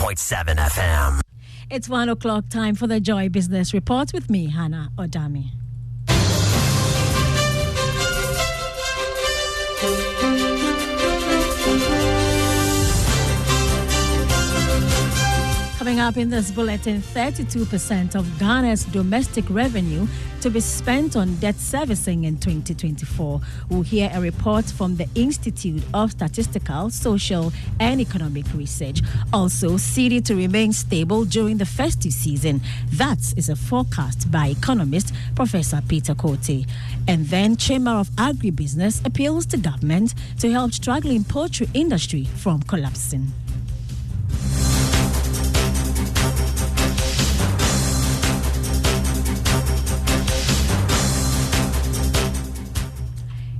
101.7 FM. It's 1 o'clock time for the Joy Business Report with me, Hannah Odami. Coming up in this bulletin, 32% of Ghana's domestic revenue to be spent on debt servicing in 2024. We'll hear a report from the Institute of Statistical, Social and Economic Research. Also, cedi to remain stable during the festive season. That is a forecast by economist Professor Peter Kote. And then, Chamber of Agribusiness appeals to government to help struggling poultry industry from collapsing.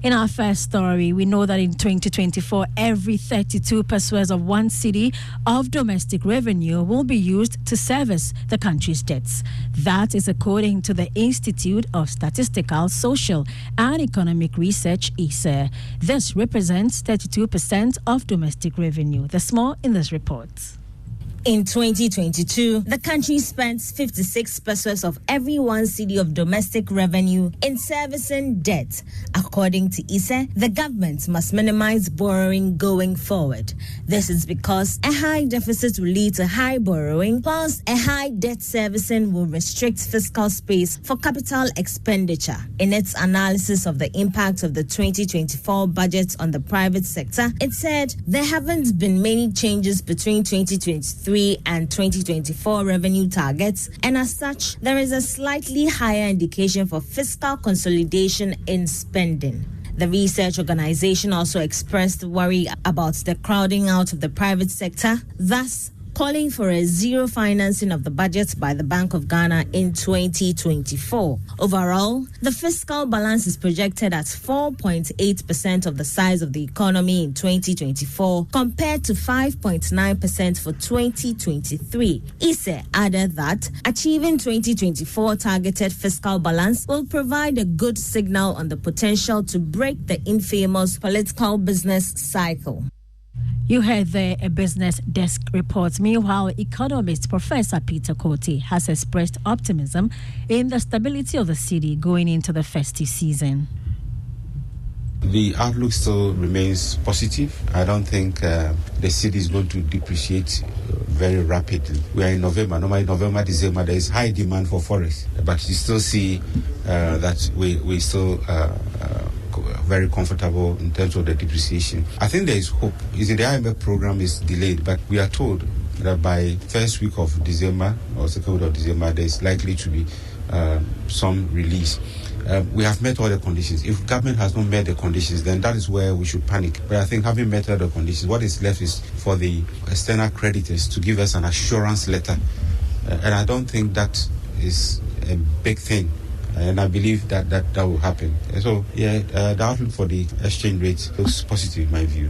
In our first story, we know that in 2024, every 32 pesos of one cedi of domestic revenue will be used to service the country's debts. That is according to the Institute of Statistical, Social and Economic Research, ISE. This represents 32% of domestic revenue. There's more in this report. In 2022, the country spent 56 pesos of every one cedi of domestic revenue in servicing debt. According to ISE, the government must minimize borrowing going forward. This is because a high deficit will lead to high borrowing, whilst a high debt servicing will restrict fiscal space for capital expenditure. In its analysis of the impact of the 2024 budget on the private sector, it said there haven't been many changes between 2023 and 2024 revenue targets, and as such, there is a slightly higher indication for fiscal consolidation in spending. The research organization also expressed worry about the crowding out of the private sector, thus calling for a zero financing of the budget by the Bank of Ghana in 2024. Overall, the fiscal balance is projected at 4.8% of the size of the economy in 2024 compared to 5.9% for 2023. ISE added that achieving 2024 targeted fiscal balance will provide a good signal on the potential to break the infamous political business cycle. You heard there a business desk report. Meanwhile, economist Professor Peter Kote has expressed optimism in the stability of the cedi going into the festive season. The outlook still remains positive. I don't think the cedi is going to depreciate very rapidly. We are in November. Normally, November, December, there is high demand for forex. But you still see that we still very comfortable in terms of the depreciation. I think there is hope. The IMF program is delayed, but we are told that by first week of December or second week of December, there is likely to be some release. We have met all the conditions. If government has not met the conditions, then that is where we should panic. But I think having met all the conditions, what is left is for the external creditors to give us an assurance letter. And I don't think that is a big thing. And I believe that will happen. So, the outlook for the exchange rate looks positive in my view.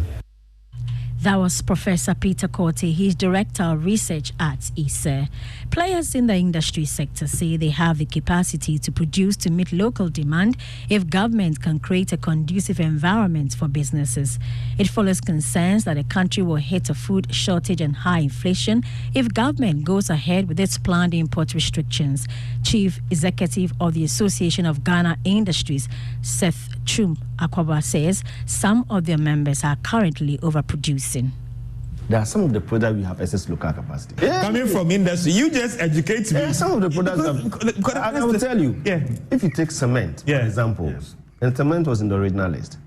That was Professor Peter Kote. He's Director of Research at ISE. Players in the industry sector say they have the capacity to produce to meet local demand if government can create a conducive environment for businesses. It follows concerns that the country will hit a food shortage and high inflation if government goes ahead with its planned import restrictions. Chief Executive of the Association of Ghana Industries, Seth Chum Akwaba, says some of their members are currently overproducing. There are some of the products we have excess local capacity. Coming from industry, you just educate me. Some of the products I will tell you. If you take cement, for example, and cement was in the original list.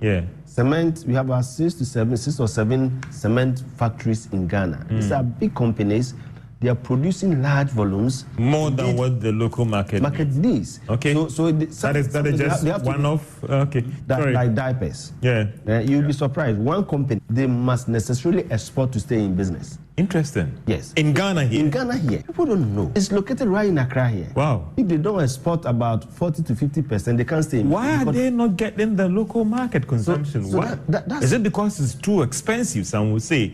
Cement, we have about 6 or 7 cement factories in Ghana. These are big companies. They are producing large volumes. More than what the local market needs. Okay. So that is just one of... Okay. Like diapers. You'll be surprised. One company, they must necessarily export to stay in business. Interesting. Yes. In Ghana here? In Ghana here. People don't know. It's located right in Accra here. Wow. If they don't export about 40 to 50%, they can't stay in. Why are they not getting the local market consumption? Why? Is it because it's too expensive, some will say?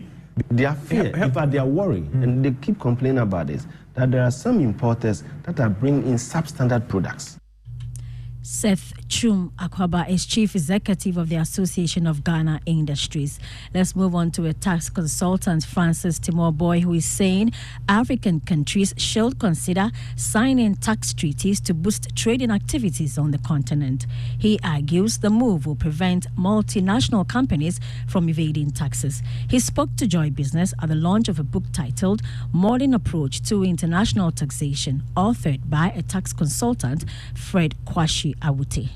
They are fear, in fact, they are worried, and they keep complaining about this, that there are some importers that are bringing in substandard products. Seth Chum Akwaba is Chief Executive of the Association of Ghana Industries. Let's move on to a tax consultant, Francis Timor-Boy, who is saying African countries should consider signing tax treaties to boost trading activities on the continent. He argues the move will prevent multinational companies from evading taxes. He spoke to Joy Business at the launch of a book titled Modern Approach to International Taxation, authored by a tax consultant, Fred Kwashi Awute.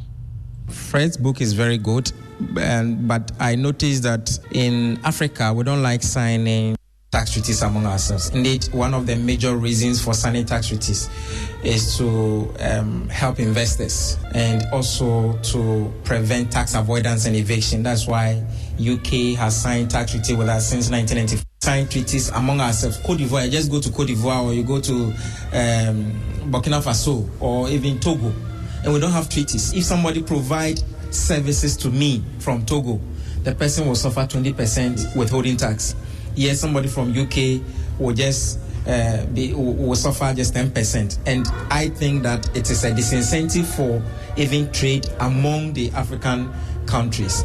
Fred's book is very good, but I noticed that in Africa, we don't like signing tax treaties among ourselves. Indeed, one of the major reasons for signing tax treaties is to help investors and also to prevent tax avoidance and evasion. That's why UK has signed tax treaty with us since 1994. Sign treaties among ourselves. Cote d'Ivoire, just go to Cote d'Ivoire or you go to Burkina Faso or even Togo, and we don't have treaties. If somebody provide services to me from Togo, the person will suffer 20% withholding tax. Yes, somebody from UK will just will suffer just 10%. And I think that it is a disincentive for even trade among the African countries.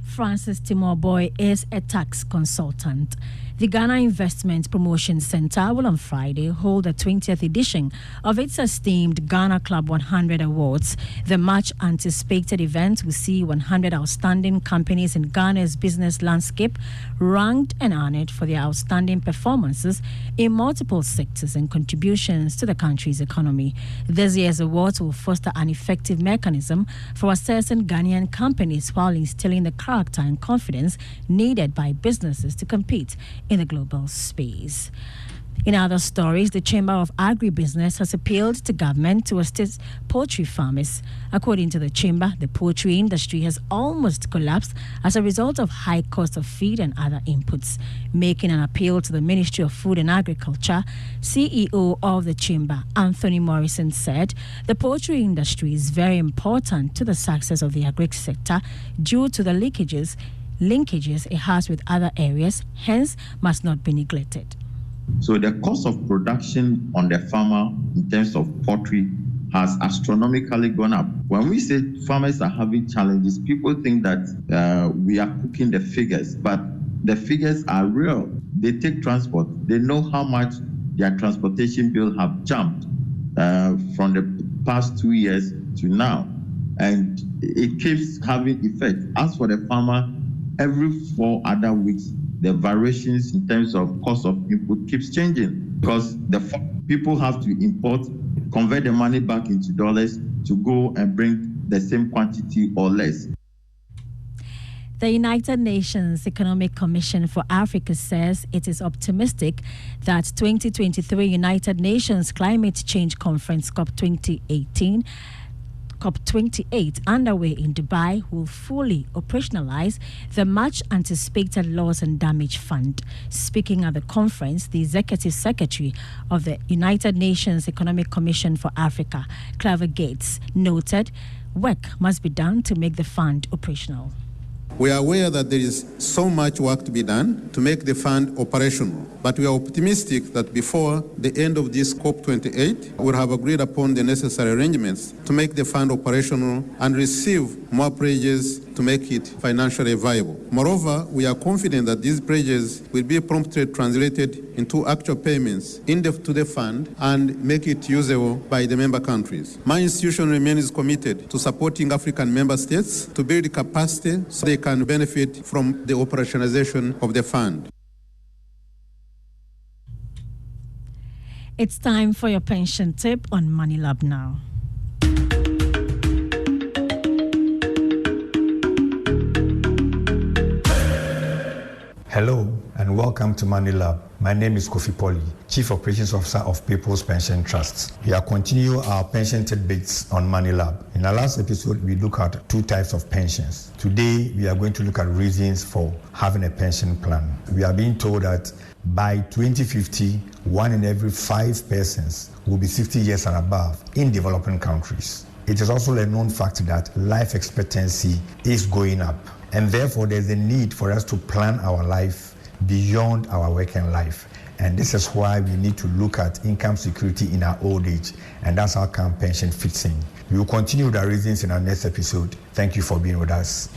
Francis Timor-Boy is a tax consultant. The Ghana Investment Promotion Center will on Friday hold the 20th edition of its esteemed Ghana Club 100 Awards. The much anticipated event will see 100 outstanding companies in Ghana's business landscape ranked and honored for their outstanding performances in multiple sectors and contributions to the country's economy. This year's awards will foster an effective mechanism for assessing Ghanaian companies while instilling the character and confidence needed by businesses to compete in the global space. In other stories, the Chamber of Agribusiness has appealed to government to assist poultry farmers. According to the Chamber, the poultry industry has almost collapsed as a result of high cost of feed and other inputs. Making an appeal to the Ministry of Food and Agriculture, CEO of the Chamber, Anthony Morrison, said the poultry industry is very important to the success of the agri sector due to the linkages it has with other areas, hence must not be neglected. So the cost of production on the farmer in terms of poultry has astronomically gone up. When we say farmers are having challenges, people think that we are cooking the figures, but the figures are real. They take transport. They know how much their transportation bill have jumped from the past 2 years to now. And it keeps having effect. As for the farmer, every 4 other weeks, the variations in terms of cost of input keeps changing because the people have to import, convert the money back into dollars to go and bring the same quantity or less. The United Nations Economic Commission for Africa says it is optimistic that 2023 United Nations Climate Change Conference COP28 underway in Dubai will fully operationalize the much anticipated loss and damage fund. Speaking at the conference, the Executive Secretary of the United Nations Economic Commission for Africa, Clive Gates, noted work must be done to make the fund operational. We are aware that there is so much work to be done to make the fund operational, but we are optimistic that before the end of this COP28, we'll have agreed upon the necessary arrangements to make the fund operational and receive more pledges to make it financially viable. Moreover, we are confident that these pledges will be promptly translated into actual payments to the fund and make it usable by the member countries. My institution remains committed to supporting African member states to build capacity so they can benefit from the operationalization of the fund. It's time for your pension tip on Money Lab now. Hello and welcome to Money Lab. My name is Kofi Poli, Chief Operations Officer of People's Pension Trusts. We are continuing our pension tidbits on Money Lab. In our last episode, we looked at 2 types of pensions. Today, we are going to look at reasons for having a pension plan. We are being told that by 2050, 1 in every 5 persons will be 60 years and above in developing countries. It is also a known fact that life expectancy is going up. And therefore, there's a need for us to plan our life beyond our working life. And this is why we need to look at income security in our old age. And that's how come pension fits in. We will continue with our reasons in our next episode. Thank you for being with us.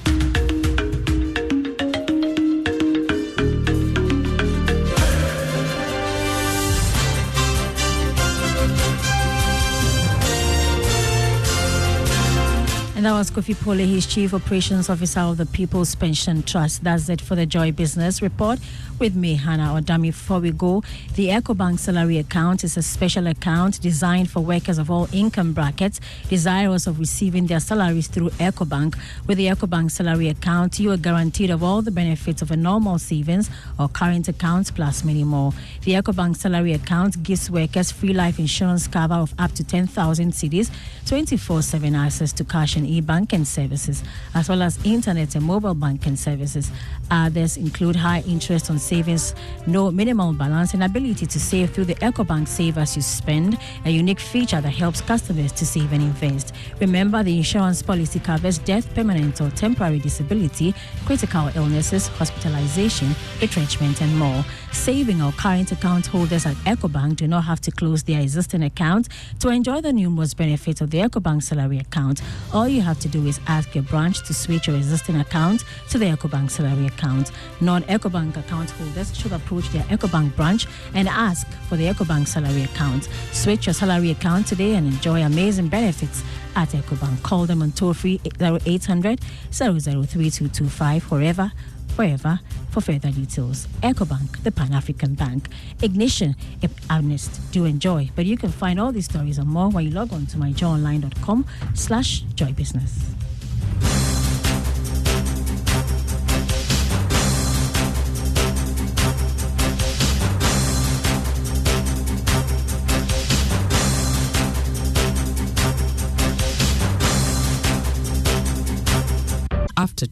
And that was Kofi Pole, his Chief Operations Officer of the People's Pension Trust. That's it for the Joy Business Report with me, Hannah Odami. Before we go, the EcoBank salary account is a special account designed for workers of all income brackets desirous of receiving their salaries through EcoBank. With the EcoBank salary account, you are guaranteed of all the benefits of a normal savings or current account plus many more. The EcoBank salary account gives workers free life insurance cover of up to 10,000 cedis, 24/7 access to cash and e-banking services, as well as internet and mobile banking services. Others include high interest on savings, no minimal balance, and ability to save through the EcoBank Save As You Spend, a unique feature that helps customers to save and invest. Remember, the insurance policy covers death, permanent or temporary disability, critical illnesses, hospitalization, retrenchment, and more. Saving or current account holders at EcoBank do not have to close their existing account to enjoy the numerous benefits of the EcoBank salary account. All you have to do is ask your branch to switch your existing account to the EcoBank salary account. Non-EcoBank account holders should approach their EcoBank branch and ask for the EcoBank salary account. Switch your salary account today and enjoy amazing benefits at EcoBank. Call them on toll-free 0800 003225 forever for further details. EcoBank, the Pan-African Bank. Ignition, if honest, do enjoy. But you can find all these stories and more when you log on to myjoyonline.com/joybusiness. After